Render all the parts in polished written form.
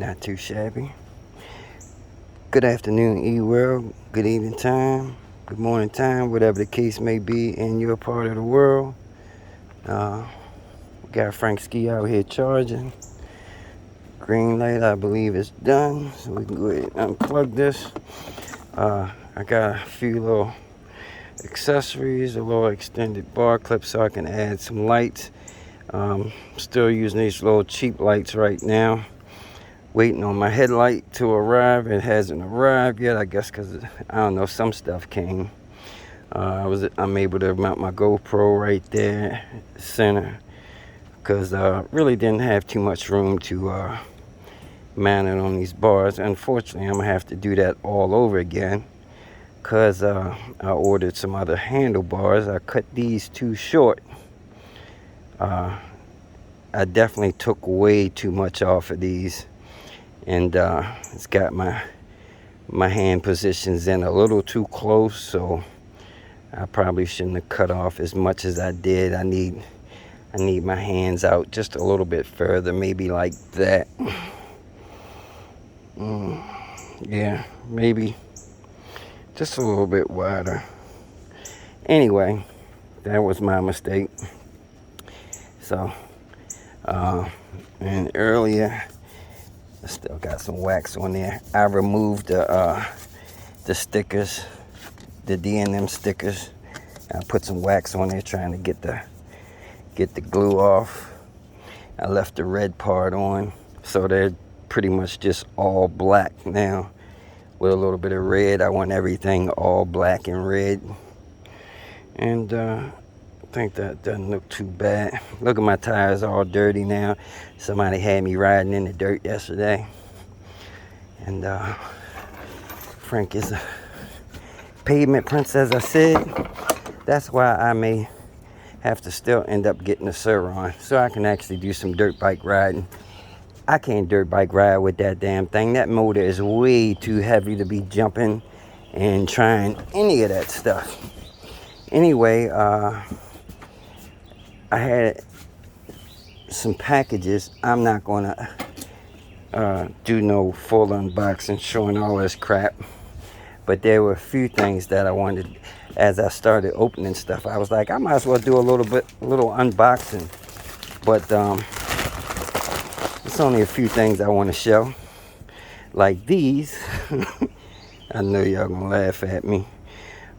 Not too shabby. Good afternoon, E-World. Good evening time. Good morning time, whatever the case may be in your part of the world. We got Frank Ski out here charging. Green light, I believe, is done. So we can go ahead and unplug this. I got a few little accessories, a little extended bar clip so I can add some lights. Still using these little cheap lights right now. Waiting on my headlight to arrive. It hasn't arrived yet, I guess, because I don't know, some stuff came. I'm able to mount my GoPro right there, center, because really didn't have too much room to mount it on these bars. Unfortunately, I'm gonna have to do that all over again, because I ordered some other handlebars. I cut these too short. I definitely took way too much off of these, and it's got my hand positions in a little too close, so I probably shouldn't have cut off as much as I did. I need my hands out just a little bit further, maybe like that. Yeah, maybe just a little bit wider. Anyway, that was my mistake. So and earlier, I still got some wax on there. I removed the stickers, the D&M stickers. I put some wax on there trying to get the glue off. I left the red part on, so they're pretty much just all black now with a little bit of red. I want everything all black and red. And I think that doesn't look too bad. Look at my tires, all dirty now. Somebody had me riding in the dirt yesterday. And Frank is a pavement prince, as I said. That's why I may have to still end up getting a Suron, so I can actually do some dirt bike riding. I can't dirt bike ride with that damn thing. That motor is way too heavy to be jumping and trying any of that stuff. Anyway, I had some packages. I'm not gonna do no full unboxing showing all this crap, but there were a few things that I wanted. As I started opening stuff, I was like, I might as well do a little unboxing, but it's only a few things I want to show, like these. I know y'all gonna laugh at me,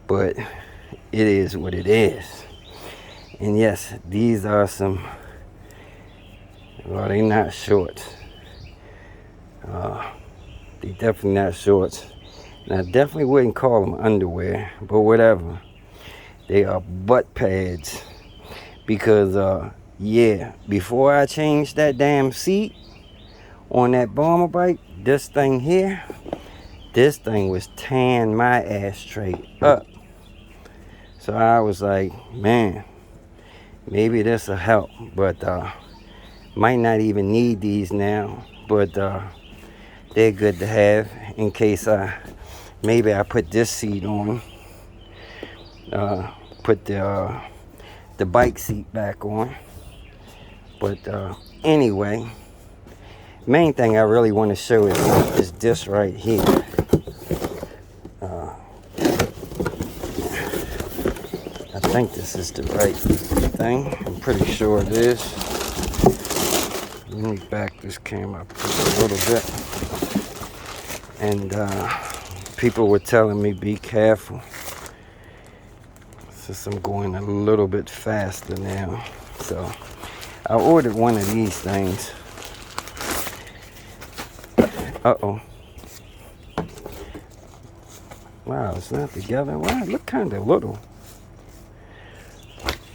but it is what it is. And yes, these are some, well, they're not shorts. They definitely not shorts. And I definitely wouldn't call them underwear, but whatever. They are butt pads. Because, yeah, before I changed that damn seat on that bomber bike, this thing here, this thing was tearing my ass straight up. So I was like, man, maybe this will help, but might not even need these now, but they're good to have in case maybe I put this seat on, put the bike seat back on. But anyway, main thing I really want to show is this right here. I think this is the right thing. I'm pretty sure it is. Let me back this camera up a little bit. And people were telling me be careful, since I'm going a little bit faster now. So I ordered one of these things. Uh-oh. Wow, it's not together. Wow, it look kind of little.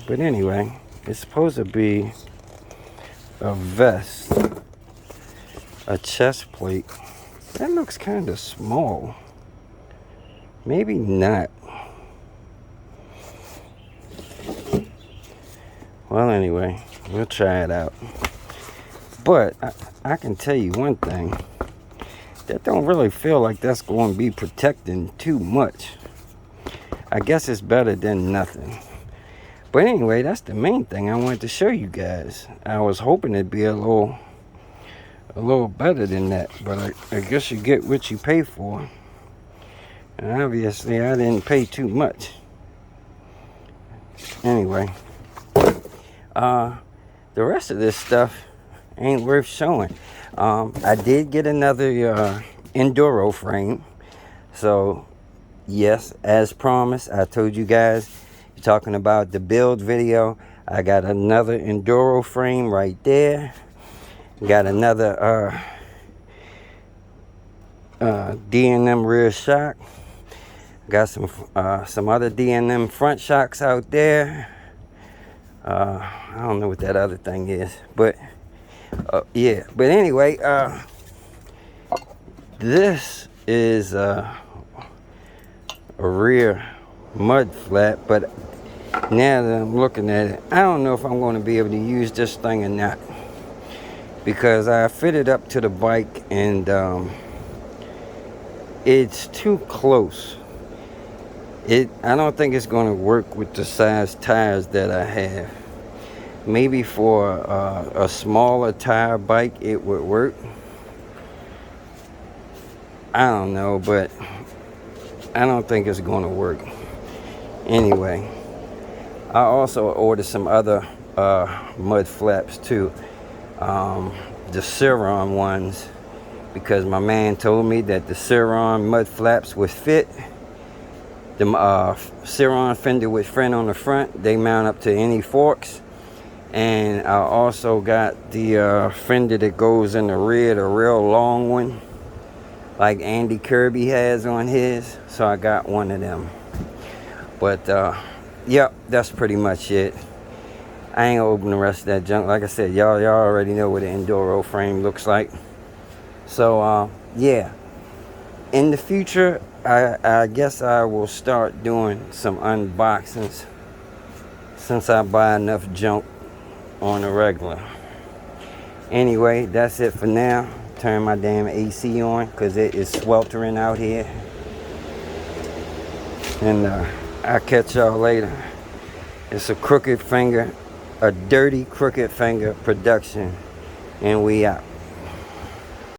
But anyway, it's supposed to be a vest, a chest plate. That looks kind of small. Maybe not. Well, anyway, we'll try it out. But I can tell you one thing. That don't really feel like that's going to be protecting too much. I guess it's better than nothing. But anyway, that's the main thing I wanted to show you guys. I was hoping it'd be a little a little better than that, but I guess you get what you pay for. And obviously I didn't pay too much. Anyway, the rest of this stuff ain't worth showing. I did get another Enduro frame. So yes, as promised, I told you guys, talking about the build video, I got another Enduro frame right there. Got another D&M rear shock. Got some other D&M front shocks out there. I don't know what that other thing is, but yeah. But anyway, this is a rear mud flat, but now that I'm looking at it, I don't know if I'm going to be able to use this thing or not, because I fitted up to the bike and it's too close. I don't think it's going to work with the size tires that I have. Maybe for a smaller tire bike it would work. I don't know, but I don't think it's going to work. Anyway, I also ordered some other mud flaps too. The Ciron ones, because my man told me that the Ciron mud flaps would fit. The Ciron fender with front on the front, they mount up to any forks. And I also got the fender that goes in the rear, the real long one, like Andy Kirby has on his. So I got one of them. But yep, that's pretty much it. I ain't gonna open the rest of that junk. Like I said, y'all already know what an Enduro frame looks like. So yeah, in the future, I guess I will start doing some unboxings, since I buy enough junk on the regular. Anyway, that's it for now. Turn my damn AC on, because it is sweltering out here. And I'll catch y'all later. It's a crooked finger, a dirty crooked finger production, and we out.